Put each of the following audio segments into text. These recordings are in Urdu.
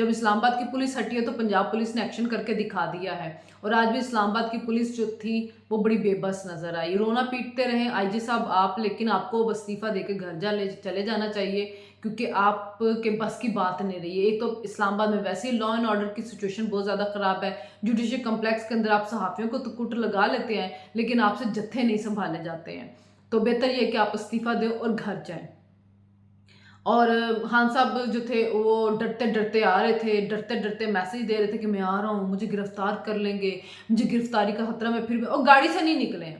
جب اسلام آباد کی پولیس ہٹی ہے تو پنجاب پولیس نے ایکشن کر کے دکھا دیا ہے، اور آج بھی اسلام آباد کی پولیس جو تھی وہ بڑی بے بس نظر آئی۔ رونا پیٹتے رہیں آئی جی صاحب آپ، لیکن آپ کو استعفیٰ دے کے گھر چلے جانا چاہیے، کیونکہ آپ کے بس کی بات نہیں رہی ہے۔ ایک تو اسلام آباد میں ویسے ہی لا اینڈ آرڈر کی سچویشن بہت زیادہ خراب ہے، جوڈیشل کمپلیکس کے اندر آپ صحافیوں کو تو کٹ لگا لیتے ہیں، لیکن آپ سے جتھے نہیں سنبھالے جاتے ہیں، تو بہتر یہ کہ آپ استعفیٰ دیں اور گھر جائیں۔ اور خان صاحب جو تھے وہ ڈرتے ڈرتے آ رہے تھے، ڈرتے ڈرتے میسیج دے رہے تھے کہ میں آ رہا ہوں، مجھے گرفتار کر لیں گے، مجھے گرفتاری کا خطرہ، میں پھر بھی، اور گاڑی سے نہیں نکلے ہیں۔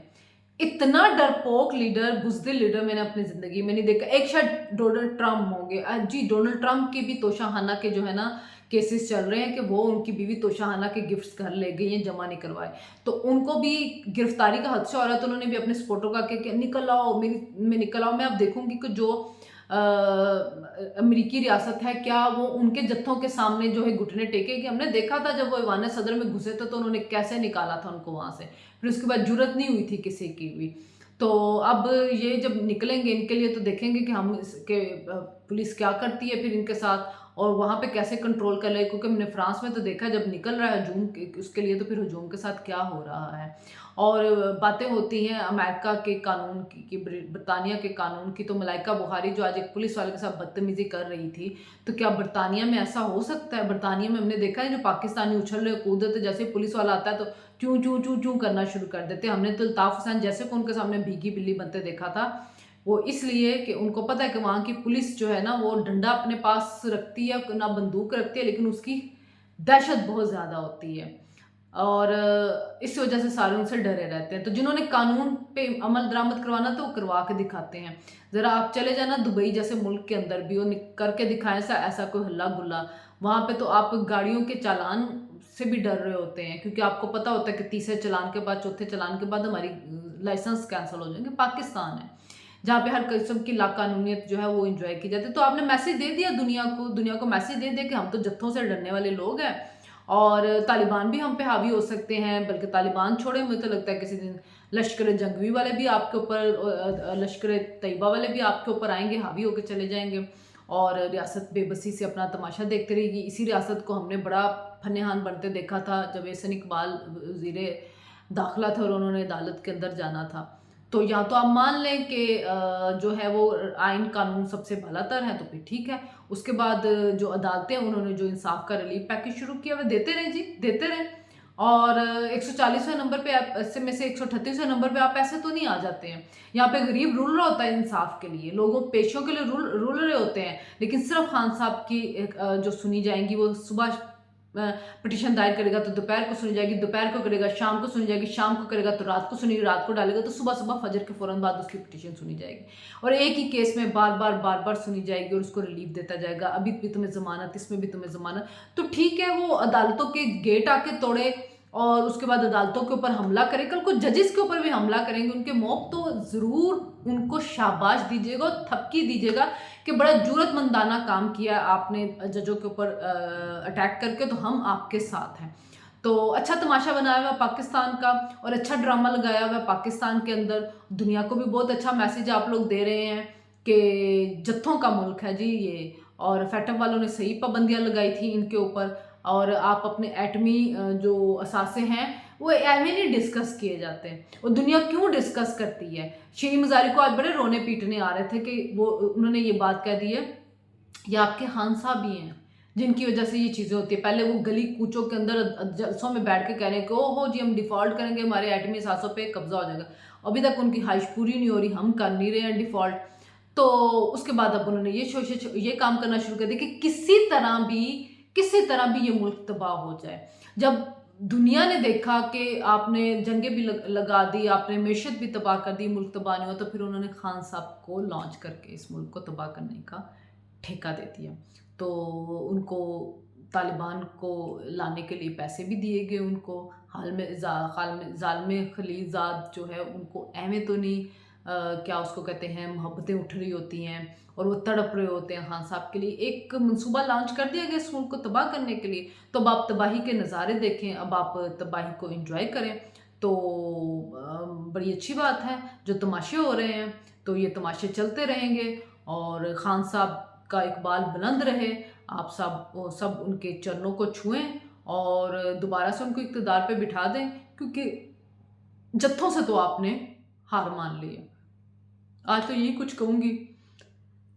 اتنا ڈرپوک لیڈر، بزدل لیڈر میں نے اپنی زندگی میں نہیں دیکھا۔ ایک شاید ڈونلڈ ٹرمپ ہوں گے جی، ڈونلڈ ٹرمپ کی بھی توشہ خانہ کے جو ہے نا کیسز چل رہے ہیں کہ وہ ان کی بیوی توشہ خانہ کے گفٹس گھر لے گئی ہیں، جمع نہیں کروائے، تو ان کو بھی گرفتاری کا حادثہ ہو رہا ہے، تو انہوں نے بھی اپنے سپورٹوں کا کہ نکل آؤ، میں نکل آؤ۔ میں اب دیکھوں گی کہ جو امریکی ریاست ہے کیا وہ ان کے جتھوں کے سامنے جو ہے گھٹنے ٹیکے گی۔ ہم نے دیکھا تھا جب وہ ایوان صدر میں گھسے تھے تو انہوں نے کیسے نکالا تھا ان کو وہاں سے، پھر اس کے بعد جرت نہیں ہوئی تھی کسی کی بھی۔ تو اب یہ جب نکلیں گے ان کے لیے تو دیکھیں گے کہ ہم پولیس کیا کرتی ہے پھر ان کے ساتھ، اور وہاں پہ کیسے کنٹرول کر لے، کیونکہ ہم نے فرانس میں تو دیکھا جب نکل رہا ہے ہجوم اس کے لیے، تو پھر ہجوم کے ساتھ کیا ہو رہا ہے۔ اور باتیں ہوتی ہیں امریکہ کے قانون کی، برطانیہ کے قانون کی، تو ملائکہ بخاری جو آج ایک پولیس والے کے ساتھ بدتمیزی کر رہی تھی، تو کیا برطانیہ میں ایسا ہو سکتا ہے؟ برطانیہ میں ہم نے دیکھا ہے جو پاکستانی اچھل رہے کود رہے تھے، جیسے پولیس والا آتا ہے تو چوں چوں چوں چوں کرنا شروع کر دیتے۔ ہم نے تو الطاف حسین جیسے کو ان کے سامنے بھیگی بلی بنتے دیکھا تھا، وہ اس لیے کہ ان کو پتہ ہے کہ وہاں کی پولیس جو ہے نا وہ ڈنڈا اپنے پاس رکھتی ہے، نہ بندوق رکھتی ہے، لیکن اس کی دہشت بہت زیادہ ہوتی ہے، اور اس وجہ سے سارے ان سے ڈرے رہتے ہیں۔ تو جنہوں نے قانون پہ عمل درآمد کروانا تو وہ کروا کے دکھاتے ہیں۔ ذرا آپ چلے جانا دبئی جیسے ملک کے اندر بھی، وہ کر کے دکھائیں ایسا کوئی ہلا گلا، وہاں پہ تو آپ گاڑیوں کے چالان سے بھی ڈر رہے ہوتے ہیں، کیونکہ آپ کو پتہ ہوتا ہے کہ تیسرے چلان کے بعد، چوتھے چلان کے بعد ہماری لائسنس کینسل ہو جائیں گے۔ پاکستان ہے جہاں پہ ہر قسم کی لا قانونیت جو ہے وہ انجوائے کی جاتی ہے، تو آپ نے میسیج دے دیا دنیا کو میسیج دے دیا کہ ہم تو جتھوں سے ڈرنے والے لوگ ہیں، اور طالبان بھی ہم پہ حاوی ہو سکتے ہیں، بلکہ طالبان چھوڑے، مجھے تو لگتا ہے کسی دن لشکر جنگوی والے بھی آپ کے اوپر، لشکر طیبہ والے بھی آپ کے اوپر آئیں گے، حاوی ہو کے چلے جائیں گے، اور ریاست بے بسی سے اپنا تماشا دیکھتے رہے گی۔ اسی ریاست کو ہم نے بڑا فنحان بنتے دیکھا تھا جب احسن اقبال وزیر داخلہ تھے اور انہوں نے عدالت کے اندر جانا تھا۔ تو یا تو آپ مان لیں کہ جو ہے وہ آئین قانون سب سے بالا تر ہے، تو پھر ٹھیک ہے، اس کے بعد جو عدالتیں انہوں نے جو انصاف کا ریلیف پیکج شروع کیا وہ دیتے رہیں جی، دیتے رہیں، اور 140ویں نمبر پہ ایسے میں سے 138ویں نمبر پہ آپ ایسے تو نہیں آ جاتے ہیں۔ یہاں پہ غریب رول رہا ہوتا ہے انصاف کے لیے، لوگوں پیشوں کے لیے رول رہے ہوتے ہیں، لیکن صرف خان صاحب کی جو سنی جائیں گی، وہ صبح پٹیشن دائر کرے گا تو دوپہر کو سنی جائے گی، دوپہر کو کرے گا شام کو سنی جائے گی، شام کو کرے گا تو رات کو سنی گی، رات کو ڈالے گا تو صبح فجر کے فوراً بعد اس کی پٹیشن سنی جائے گی، اور ایک ہی کیس میں بار بار سنی جائے گی، اور اس کو ریلیف دیتا جائے گا، ابھی بھی تمہیں ضمانت، اس میں بھی تمہیں ضمانت۔ تو ٹھیک ہے، وہ عدالتوں کے گیٹ آ کے توڑے اور اس کے بعد عدالتوں کے اوپر حملہ کرے، کل کو ججز کے اوپر بھی حملہ کریں گے، ان کے موقع تو ضرور ان کو شاباش دیجیے گا، تھپکی دیجیے گا کہ بڑا جرت مندانہ کام کیا آپ نے ججوں کے اوپر اٹیک کر کے، تو ہم آپ کے ساتھ ہیں۔ تو اچھا تماشا بنایا ہوا پاکستان کا، اور اچھا ڈرامہ لگایا ہوا پاکستان کے اندر، دنیا کو بھی بہت اچھا میسیج آپ لوگ دے رہے ہیں کہ جتھوں کا ملک ہے جی یہ، اور فیٹم والوں نے صحیح پابندیاں لگائی تھی ان کے اوپر، اور آپ اپنے ایٹمی جو اثاثے ہیں وہ ایویں نہیں ڈسکس کیے جاتے، اور دنیا کیوں ڈسکس کرتی ہے؟ شیریں مزاری کو آج بڑے رونے پیٹنے آ رہے تھے کہ انہوں نے یہ بات کہہ دی ہے، یہ آپ کے خان صاحب ہی ہیں جن کی وجہ سے یہ چیزیں ہوتی ہیں۔ پہلے وہ گلی کوچوں کے اندر جلسوں میں بیٹھ کے کہہ رہے ہیں کہ او ہو جی ہم ڈیفالٹ کریں گے، ہمارے ایٹمی اثاثوں پہ قبضہ ہو جائے گا، ابھی تک ان کی خواہش پوری نہیں ہو رہی، ہم کر نہیں رہے ہیں ڈیفالٹ۔ تو اس کے بعد اب انہوں نے یہ کام کرنا شروع کر دیا کہ کسی طرح بھی یہ ملک تباہ ہو جائے۔ جب دنیا نے دیکھا کہ آپ نے جنگیں بھی لگا دی، آپ نے معیشت بھی تباہ کر دی، ملک تباہ نہیں ہوا، تو پھر انہوں نے خان صاحب کو لانچ کر کے اس ملک کو تباہ کرنے کا ٹھیکہ دے دیا۔ تو ان کو طالبان کو لانے کے لیے پیسے بھی دیے گئے، ان کو حال میں ظالم خلیل زاد جو ہے ان کو ایویں تو نہیں کیا اس کو کہتے ہیں محبتیں اٹھ رہی ہوتی ہیں اور وہ تڑپ رہے ہوتے ہیں خان صاحب کے لیے، ایک منصوبہ لانچ کر دیا گیا اس ملک کو تباہ کرنے کے لیے۔ تو اب آپ تباہی کے نظارے دیکھیں، اب آپ تباہی کو انجوائے کریں، تو بڑی اچھی بات ہے۔ جو تماشے ہو رہے ہیں تو یہ تماشے چلتے رہیں گے، اور خان صاحب کا اقبال بلند رہے، آپ سب ان کے چرنوں کو چھوئیں اور دوبارہ سے ان کو اقتدار پہ بٹھا دیں، کیونکہ جتھوں سے تو آپ نے ہار مان لی ہے۔ آج تو یہی کچھ کہوں گی،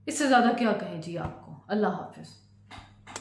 اس سے زیادہ کیا کہیں جی آپ کو۔ اللہ حافظ۔